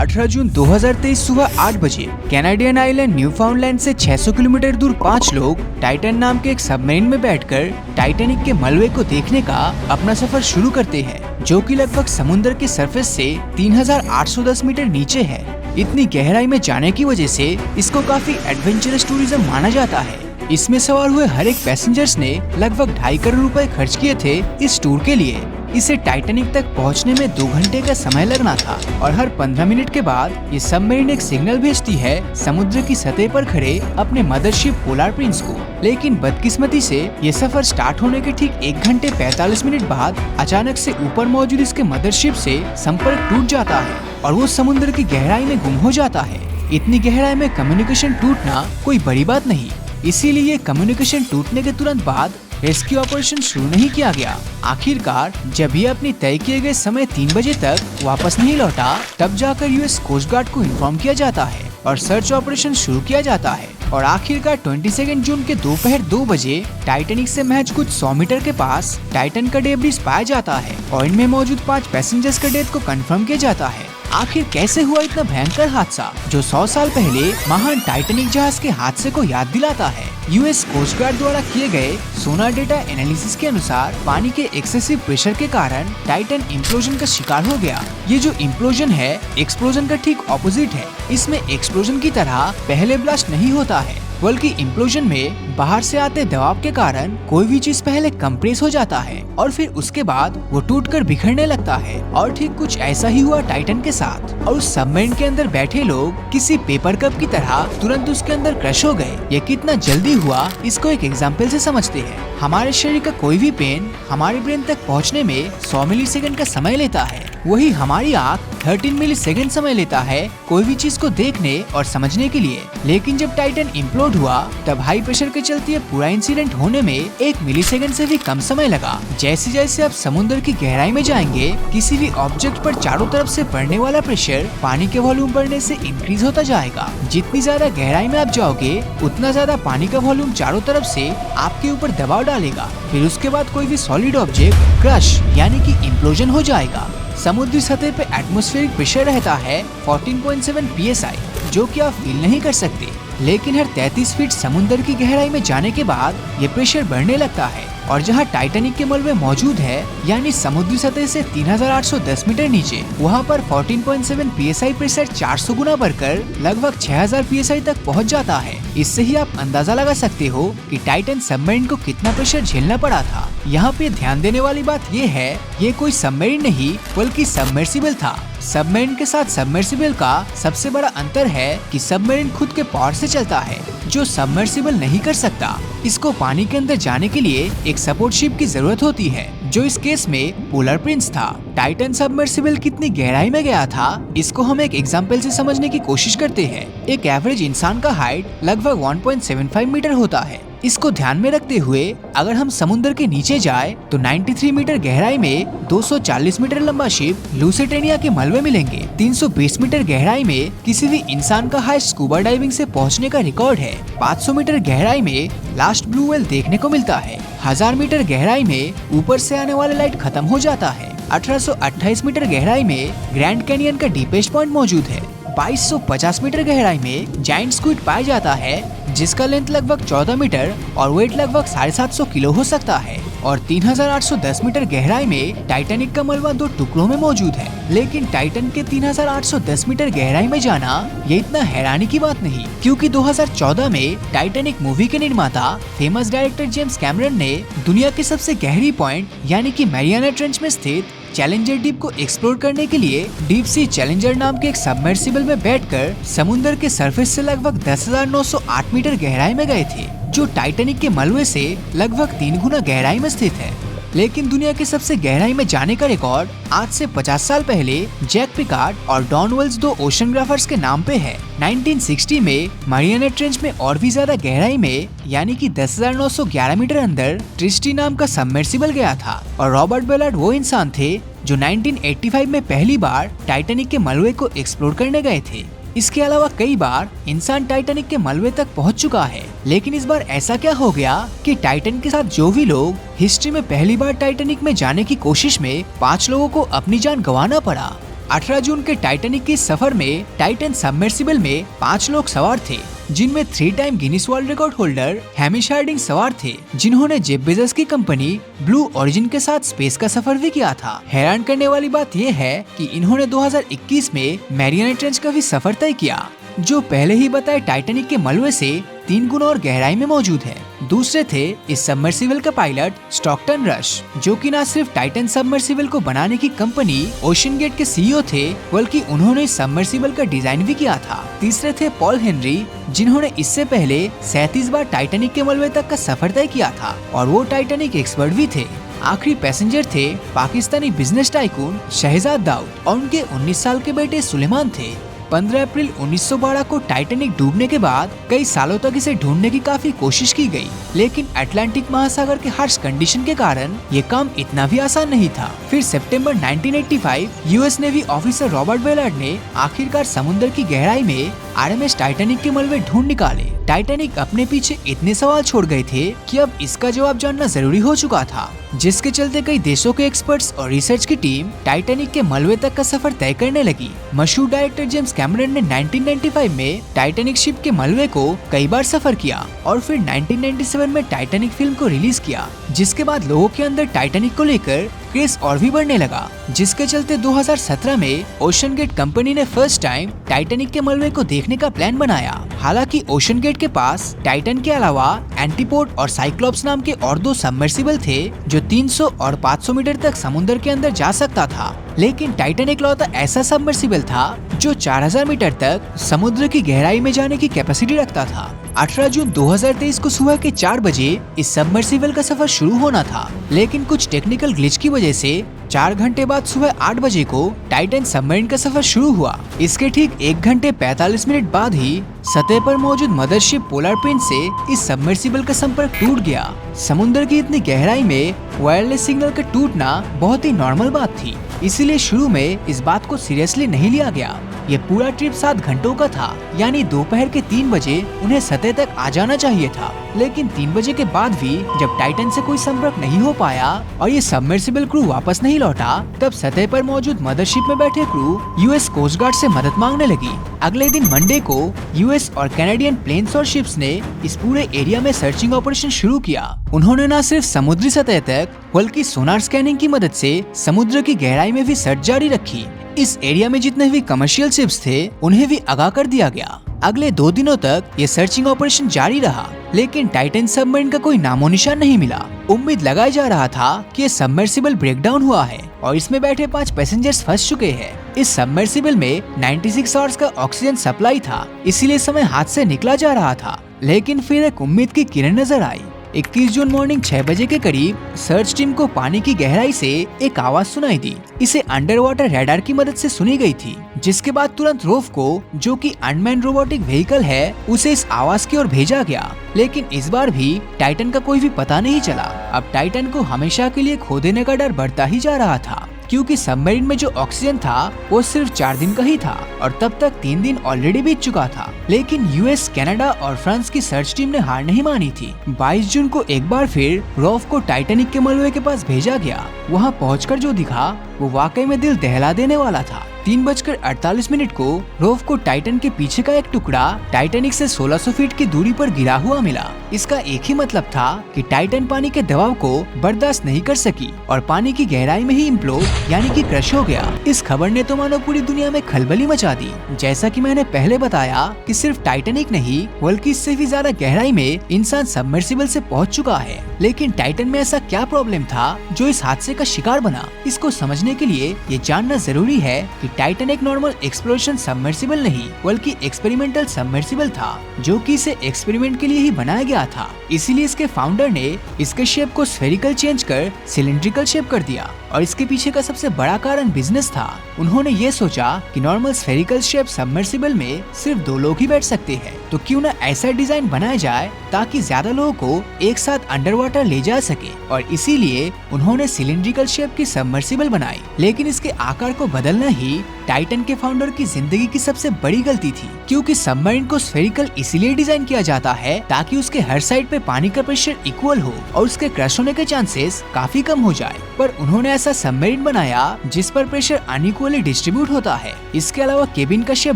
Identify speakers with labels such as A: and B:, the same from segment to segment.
A: 18 जून 2023 सुबह 8 बजे Canadian island Newfoundland से 600 किलोमीटर दूर 5 लोग टाइटन नाम के एक सबमरीन में बैठकर टाइटैनिक के मलबे को देखने का अपना सफर शुरू करते हैं, जो कि लगभग समुद्र के सरफेस से 3810 मीटर नीचे है। इतनी गहराई में जाने की वजह से इसको काफी एडवेंचरस टूरिज्म माना जाता है। इसमें सवार हुए हर एक पैसेंजर्स ने लगभग 2.5 करोड़ रुपए खर्च किए थे इस टूर के लिए। इसे टाइटैनिक तक पहुंचने में 2 घंटे का समय लगना था और हर 15 मिनट के बाद ये सबमरीन एक सिग्नल भेजती है समुद्र की सतह पर खड़े अपने मदरशिप पोलर प्रिंस को। लेकिन बदकिस्मती से ये सफर स्टार्ट होने के ठीक 1 घंटे 45 मिनट बाद अचानक से ऊपर मौजूद इसके मदरशिप से संपर्क टूट जाता है और वो समुद्र की गहराई में गुम हो जाता है। इतनी गहराई में कम्युनिकेशन टूटना कोई बड़ी बात नहीं, इसीलिए कम्युनिकेशन टूटने के तुरंत बाद रेस्क्यू ऑपरेशन शुरू नहीं किया गया। आखिरकार जब ये अपनी तय किए गए समय 3 बजे तक वापस नहीं लौटा, तब जाकर यूएस कोस्ट गार्ड को इन्फॉर्म किया जाता है और सर्च ऑपरेशन शुरू किया जाता है। और आखिरकार 22 जून के दोपहर 2 बजे टाइटैनिक से महज कुछ 100 मीटर के पास टाइटन का डेब्रिस पाया जाता है और इनमें मौजूद 5 पैसेंजर्स का डेथ को कंफर्म किया जाता है। आखिर कैसे हुआ इतना भयंकर हादसा जो 100 साल पहले महान टाइटैनिक जहाज के हादसे को याद दिलाता है? यूएस कोस्ट गार्ड द्वारा किए गए सोनार डेटा एनालिसिस के अनुसार पानी के एक्सेसिव प्रेशर के कारण टाइटन इम्प्लोजन का शिकार हो गया। ये जो इम्प्लोजन है एक्सप्लोजन का ठीक ऑपोजिट है। इसमें एक्सप्लोजन की तरह पहले ब्लास्ट नहीं होता है, बल्कि इम्प्लोजन में बाहर से आते दबाव के कारण कोई भी चीज पहले कंप्रेस हो जाता है और फिर उसके बाद वो टूटकर बिखरने लगता है। और ठीक कुछ ऐसा ही हुआ टाइटन के साथ और उस सबमरीन के अंदर बैठे लोग किसी पेपर कप की तरह तुरंत उसके अंदर क्रश हो गए। ये कितना जल्दी हुआ इसको एक एग्जाम्पल से समझते हैं। हमारे शरीर का कोई भी पेन हमारे ब्रेन तक पहुँचने में 100 मिलीसेकंड का समय लेता है, वही हमारी आँख 13 मिलीसेकंड समय लेता है कोई भी चीज को देखने और समझने के लिए। लेकिन जब टाइटन इम्प्लोड हुआ तब हाई प्रेशर के चलते पूरा इंसिडेंट होने में 1 मिलीसेकंड से भी कम समय लगा। जैसे जैसे आप समुद्र की गहराई में जाएंगे, किसी भी ऑब्जेक्ट पर चारों तरफ से पड़ने वाला प्रेशर पानी के वॉल्यूम बढ़ने से इंक्रीज होता जाएगा। जितनी ज्यादा गहराई में आप जाओगे उतना ज्यादा पानी का वॉल्यूम चारों तरफ से आपके ऊपर दबाव डालेगा। फिर उसके बाद कोई भी सॉलिड ऑब्जेक्ट क्रश यानी कि इम्प्लोजन हो जाएगा। समुद्री सतह पे एटमॉस्फेरिक प्रेशर रहता है 14.7 psi, जो कि आप फील नहीं कर सकते। लेकिन हर 33 फीट समुद्र की गहराई में जाने के बाद ये प्रेशर बढ़ने लगता है और जहाँ टाइटैनिक के मलबे मौजूद है यानी समुद्री सतह से 3810 मीटर नीचे, वहाँ पर 14.7 psi प्रेशर 400 गुना बढ़कर लगभग 6000 psi तक पहुँच जाता है। इससे ही आप अंदाजा लगा सकते हो कि टाइटन सबमरीन को कितना प्रेशर झेलना पड़ा था। यहाँ पे ध्यान देने वाली बात ये है, ये कोई सबमरीन नहीं बल्कि सबमर्सिबल था। सबमरीन के साथ सबमर्सिबल का सबसे बड़ा अंतर है कि सबमरीन खुद के पावर से चलता है, जो सबमर्सिबल नहीं कर सकता। इसको पानी के अंदर जाने के लिए एक सपोर्ट शिप की जरूरत होती है, जो इस केस में पोलर प्रिंस था। टाइटन सबमर्सिबल कितनी गहराई में गया था, इसको हम एक एग्जाम्पल से समझने की कोशिश करते हैं। एक एवरेज इंसान का हाइट लगभग 1.75 मीटर होता है। इसको ध्यान में रखते हुए अगर हम समुद्र के नीचे जाए तो 93 मीटर गहराई में 240 मीटर लंबा शिप लूसिटेनिया के मलबे मिलेंगे। 320 मीटर गहराई में किसी भी इंसान का हाइट स्कूबा डाइविंग से पहुंचने का रिकॉर्ड है। 500 मीटर गहराई में लास्ट ब्लू व्हेल देखने को मिलता है। 1000 मीटर गहराई में ऊपर से आने वाला लाइट खत्म हो जाता है। 1828 मीटर गहराई में ग्रैंड कैनियन का डीपेस्ट पॉइंट मौजूद है। 2250 मीटर गहराई में जायंट स्क्विड पाया जाता है, जिसका लेंथ लगभग 14 मीटर और वेट लगभग 750 किलो हो सकता है। और 3810 मीटर गहराई में टाइटैनिक का मलबा 2 टुकड़ों में मौजूद है। लेकिन टाइटन के 3810 मीटर गहराई में जाना ये इतना हैरानी की बात नहीं, क्योंकि 2014 में टाइटैनिक मूवी के निर्माता फेमस डायरेक्टर जेम्स कैमरन ने दुनिया के सबसे गहरी पॉइंट यानी कि मैरियाना ट्रेंच में स्थित चैलेंजर डीप को एक्सप्लोर करने के लिए डीप सी चैलेंजर नाम के एक सबमर्सिबल में बैठकर समुद्र के सरफेस से लगभग 10,908 मीटर गहराई में गए थे, जो टाइटैनिक के मलबे से लगभग 3 गुना गहराई में स्थित है। लेकिन दुनिया के सबसे गहराई में जाने का रिकॉर्ड आज से 50 साल पहले जैक पिकार्ड और डॉन वेल्स 2 ओशनग्राफर्स के नाम पे है। 1960 में मैरियाना ट्रेंच में और भी ज्यादा गहराई में यानी कि 10,911 मीटर अंदर ट्रिस्टी नाम का सबमर्सिबल गया था और रॉबर्ट बेलार्ड वो इंसान थे जो 1985 में पहली बार टाइटैनिक के मलबे को एक्सप्लोर करने गए थे। इसके अलावा कई बार इंसान टाइटैनिक के मलबे तक पहुंच चुका है, लेकिन इस बार ऐसा क्या हो गया कि टाइटन के साथ जो भी लोग हिस्ट्री में पहली बार टाइटैनिक में जाने की कोशिश में 5 लोगों को अपनी जान गंवाना पड़ा। 18 जून के टाइटैनिक के सफर में टाइटन सबमर्सिबल में 5 लोग सवार थे, जिनमें 3 time Guinness world record holder Hamish Harding सवार थे, जिन्होंने जेफ बेजोस की कंपनी ब्लू ओरिजिन के साथ स्पेस का सफर भी किया था। हैरान करने वाली बात यह है कि इन्होंने 2021 में मैरियाना ट्रेंच का भी सफर तय किया, जो पहले ही बताए टाइटैनिक के मलबे से 3 गुना और गहराई में मौजूद है। दूसरे थे इस सबमर्सिबल का पायलट स्टॉकटन रश, जो कि न सिर्फ टाइटन सबमर्सिबल को बनाने की कंपनी ओशन गेट के सीईओ थे, बल्कि उन्होंने इस सबमर्सिबल का डिजाइन भी किया था। तीसरे थे पॉल हेनरी, जिन्होंने इससे पहले 37 बार टाइटैनिक के मलबे तक का सफर तय किया था और वो टाइटैनिक एक्सपर्ट भी थे। आखिरी पैसेंजर थे पाकिस्तानी बिजनेस टाइकून शहजाद दाऊद और उनके 19 साल के बेटे सुलेमान थे। 15 अप्रैल 1912 को टाइटैनिक डूबने के बाद कई सालों तक इसे ढूंढने की काफी कोशिश की गई, लेकिन अटलांटिक महासागर के हार्श कंडीशन के कारण ये काम इतना भी आसान नहीं था। फिर सितंबर 1985 US navy officer Robert Ballard ने आखिरकार समुद्र की गहराई में आरएमएस टाइटैनिक के मलबे ढूंढ निकाले। टाइटैनिक अपने पीछे इतने सवाल छोड़ गए थे कि अब इसका जवाब जानना जरूरी हो चुका था, जिसके चलते कई देशों के एक्सपर्ट्स और रिसर्च की टीम टाइटैनिक के मलबे तक का सफर तय करने लगी। मशहूर डायरेक्टर जेम्स कैमरन ने 1995 में टाइटैनिक शिप के मलबे को कई बार सफर किया और फिर 1997 में टाइटैनिक फिल्म को रिलीज किया, जिसके बाद लोगों के अंदर टाइटैनिक को लेकर क्रेज और भी बढ़ने लगा, जिसके चलते 2017 में ओशन गेट कंपनी ने फर्स्ट टाइम टाइटैनिक के मलबे को देखने का प्लान बनाया। हालांकि ओशन गेट के पास टाइटन के अलावा एंटीपोड और साइक्लोप्स नाम के और 2 सबमर्सिबल थे, जो 300 और 500 मीटर तक समुद्र के अंदर जा सकता था, लेकिन टाइटन इकलौता ऐसा सबमर्सिबल था जो 4000 मीटर तक समुद्र की गहराई में जाने की कैपेसिटी रखता था। 18 जून 2023 को सुबह के 4 बजे इस सबमर्सिबल का सफर शुरू होना था, लेकिन कुछ टेक्निकल ग्लिच की वजह से 4 घंटे बाद सुबह 8 बजे को टाइटन सबमरीन का सफर शुरू हुआ। इसके ठीक 1 घंटे 45 मिनट बाद ही सतह पर मौजूद मदरशिप पोलर प्रिंस से इस सबमर्सिबल का संपर्क टूट गया। समुद्र की इतनी गहराई में वायरलेस सिग्नल का टूटना बहुत ही नॉर्मल बात थी, इसीलिए शुरू में इस बात को सीरियसली नहीं लिया गया। ये पूरा ट्रिप 7 घंटों का था, यानी दोपहर के 3 बजे उन्हें सतह तक आ जाना चाहिए था, लेकिन 3 बजे के बाद भी जब टाइटन से कोई संपर्क नहीं हो पाया और ये सबमर्सिबल क्रू वापस नहीं लौटा, तब सतह पर मौजूद मदरशिप में बैठे क्रू यूएस कोस्ट गार्ड से मदद मांगने लगी। अगले दिन मंडे को यूएस और कैनेडियन प्लेन्स और शिप्स ने इस पूरे एरिया में सर्चिंग ऑपरेशन शुरू किया। उन्होंने न सिर्फ समुद्री सतह तक बल्कि सोनार स्कैनिंग की मदद से समुद्र की गहराई में भी सर्च जारी रखी। इस एरिया में जितने भी कमर्शियल शिप्स थे उन्हें भी आगाह कर दिया गया। अगले 2 दिनों तक ये सर्चिंग ऑपरेशन जारी रहा, लेकिन टाइटन सबमरीन का कोई नामो निशान नहीं मिला। उम्मीद लगाया जा रहा था कि ये सबमर्सिबल ब्रेकडाउन हुआ है और इसमें बैठे 5 पैसेंजर्स फंस चुके हैं। इस सबमर्सिबल में 96 आवर्स का ऑक्सीजन सप्लाई था, इसीलिए समय हाथ से निकला जा रहा था, लेकिन फिर एक उम्मीद की किरण नजर आई। 21 जून मॉर्निंग 6 बजे के करीब सर्च टीम को पानी की गहराई से एक आवाज सुनाई दी। इसे अंडर वाटर रडार की मदद से सुनी गई थी, जिसके बाद तुरंत रोव को, जो कि अनमैन्ड रोबोटिक व्हीकल है, उसे इस आवाज की ओर भेजा गया। लेकिन इस बार भी टाइटन का कोई भी पता नहीं चला। अब टाइटन को हमेशा के लिए खो देने का डर बढ़ता ही जा रहा था, क्योंकि सबमरीन में जो ऑक्सीजन था वो सिर्फ 4 दिन का ही था और तब तक 3 दिन ऑलरेडी बीत चुका था। लेकिन यूएस, कनाडा और फ्रांस की सर्च टीम ने हार नहीं मानी थी। 22 जून को एक बार फिर रोव को टाइटैनिक के मलबे के पास भेजा गया। वहां पहुंचकर जो दिखा वो वाकई में दिल दहला देने वाला था। 3:48 को रोव को टाइटन के पीछे का एक टुकड़ा टाइटैनिक से 1600 फीट की दूरी पर गिरा हुआ मिला। इसका एक ही मतलब था कि टाइटन पानी के दबाव को बर्दाश्त नहीं कर सकी और पानी की गहराई में ही इम्प्लोड यानी कि क्रश हो गया। इस खबर ने तो मानो पूरी दुनिया में खलबली मचा दी। जैसा कि मैंने पहले बताया कि सिर्फ टाइटैनिक नहीं बल्कि इससे भी ज्यादा गहराई में इंसान सबमर्सिबल से पहुंच चुका है। लेकिन टाइटन में ऐसा क्या प्रॉब्लम था जो इस हादसे का शिकार बना? इसको समझने के लिए ये जानना जरूरी है कि टाइटन एक नॉर्मल एक्सप्लोरेशन सबमर्सिबल नहीं बल्कि एक्सपेरिमेंटल सबमर्सिबल था, जो कि इसे एक्सपेरिमेंट के लिए ही बनाया गया था। इसीलिए इसके फाउंडर ने इसके शेप को स्फेरिकल चेंज कर सिलिंड्रिकल शेप कर दिया और इसके पीछे का सबसे बड़ा कारण बिजनेस था। उन्होंने ये सोचा कि नॉर्मल स्फेरिकल शेप सबमर्सिबल में सिर्फ 2 लोग ही बैठ सकते हैं, तो क्यों ना ऐसा डिजाइन बनाया जाए ताकि ज्यादा लोगों को एक साथ अंडर वाटर ले जा सके, और इसीलिए उन्होंने सिलिंड्रिकल शेप की सबमर्सिबल बनाई। लेकिन इसके आकार को बदलना ही टाइटन के फाउंडर की जिंदगी की सबसे बड़ी गलती थी, क्योंकि सबमरीन को स्फेरिकल इसीलिए डिजाइन किया जाता है ताकि उसके हर साइड पे पानी का प्रेशर इक्वल हो और उसके क्रश होने के चांसेस काफी कम हो जाए। पर उन्होंने ऐसा सबमरीन बनाया जिस पर प्रेशर अनइक्वली डिस्ट्रीब्यूट होता है। इसके अलावा केबिन का शेप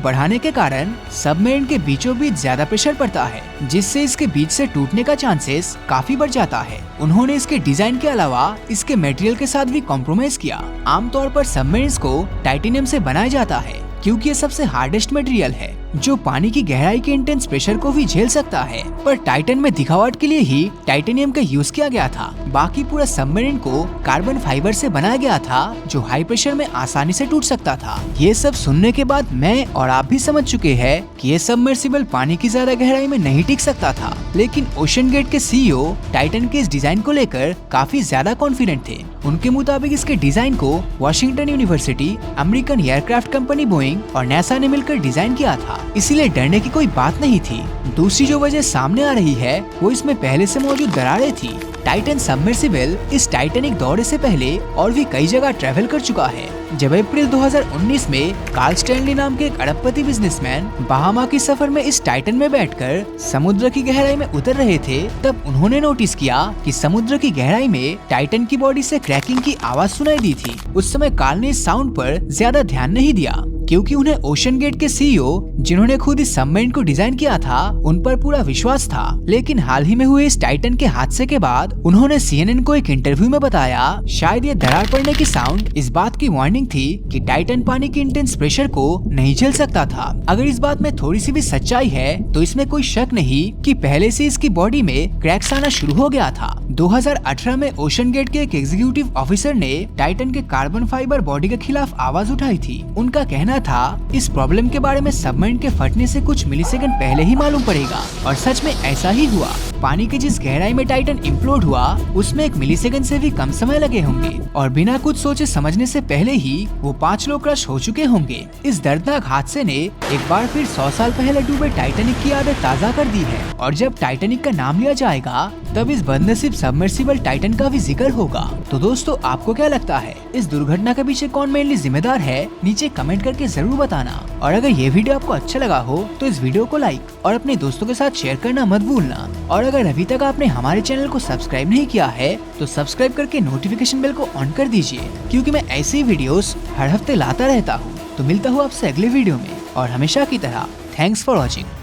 A: बढ़ाने के कारण सबमरीन के बीचों बीच ज्यादा प्रेशर पड़ता है, जिससे इसके बीच से टूटने का चांसेस काफी बढ़ जाता है। उन्होंने इसके डिजाइन के अलावा इसके मटेरियल के साथ भी कॉम्प्रोमाइज किया। आमतौर पर सबमरीन्स को टाइटेनियम से बनाया जाता है, क्योंकि ये सबसे हार्डेस्ट मटेरियल है जो पानी की गहराई के इंटेंस प्रेशर को भी झेल सकता है। पर टाइटन में दिखावट के लिए ही टाइटेनियम का यूज किया गया था। बाकी पूरा सबमरीन को कार्बन फाइबर से बनाया गया था जो हाई प्रेशर में आसानी से टूट सकता था। ये सब सुनने के बाद मैं और आप भी समझ चुके हैं कि ये सबमर्सिबल पानी की ज्यादा गहराई में नहीं टिक सकता था। लेकिन ओशन गेट के सीईओ टाइटन के इस डिजाइन को लेकर काफी ज्यादा कॉन्फिडेंट थे। उनके मुताबिक इसके डिजाइन को Washington university, American aircraft company Boeing और नासा ने मिलकर डिजाइन किया था, इसीलिए डरने की कोई बात नहीं थी। दूसरी जो वजह सामने आ रही है वो इसमें पहले से मौजूद दरारें थी। टाइटन सबमर्सिबल इस टाइटैनिक दौरे से पहले और भी कई जगह ट्रैवल कर चुका है। जब अप्रैल 2019 में कार्ल स्टैनली नाम के एक अरबपति बिजनेसमैन बहामा की सफर में इस टाइटन में बैठकर समुद्र की गहराई में उतर रहे थे, तब उन्होंने नोटिस किया कि समुद्र की गहराई में टाइटन की बॉडी से क्रैकिंग की आवाज सुनाई दी थी। उस समय कार्ल ने इस साउंड पर ज्यादा ध्यान नहीं दिया, क्योंकि उन्हें ओशन गेट के सीईओ जिन्होंने खुद इस सबमरीन को डिजाइन किया था उन पर पूरा विश्वास था। लेकिन हाल ही में हुए इस टाइटन के हादसे के बाद उन्होंने CNN को एक इंटरव्यू में बताया शायद ये दरार पड़ने की साउंड इस बात की वार्निंग थी कि टाइटन पानी के इंटेंस प्रेशर को नहीं झेल सकता था। अगर इस बात में थोड़ी सी भी सच्चाई है तो इसमें कोई शक नहीं कि पहले से इसकी बॉडी में क्रैक्स आना शुरू हो गया था। 2018 में ओशन गेट के एक एग्जीक्यूटिव ऑफिसर ने टाइटन के कार्बन फाइबर बॉडी के खिलाफ आवाज उठाई थी। उनका कहना था इस प्रॉब्लम के बारे में सबमरीन के फटने से कुछ मिलीसेकंड पहले ही मालूम पड़ेगा, और सच में ऐसा ही हुआ। पानी की जिस गहराई में टाइटन इम्प्लोड हुआ उसमें 1 मिलीसेकंड से भी कम समय लगे होंगे, और बिना कुछ सोचे समझने से पहले ही वो 5 लोग क्रश हो चुके होंगे। इस दर्दनाक हादसे ने एक बार फिर 100 साल पहले डूबे टाइटैनिक की यादें ताज़ा कर दी है, और जब टाइटैनिक का नाम लिया जाएगा तब इस बदनसीब सबमर्सिबल टाइटन का भी जिक्र होगा। तो दोस्तों, आपको क्या लगता है इस दुर्घटना के पीछे कौन मेनली जिम्मेदार है? नीचे कमेंट करके जरूर बताना। और अगर ये वीडियो आपको अच्छा लगा हो तो इस वीडियो को लाइक और अपने दोस्तों के साथ शेयर करना मत भूलना। और अगर अभी तक आपने हमारे चैनल को सब्सक्राइब नहीं किया है तो सब्सक्राइब करके नोटिफिकेशन बेल को ऑन कर दीजिए, क्योंकि मैं ऐसे ही वीडियोस हर हफ्ते लाता रहता हूँ। तो मिलता हूँ आपसे अगले वीडियो में, और हमेशा की तरह थैंक्स फॉर वॉचिंग।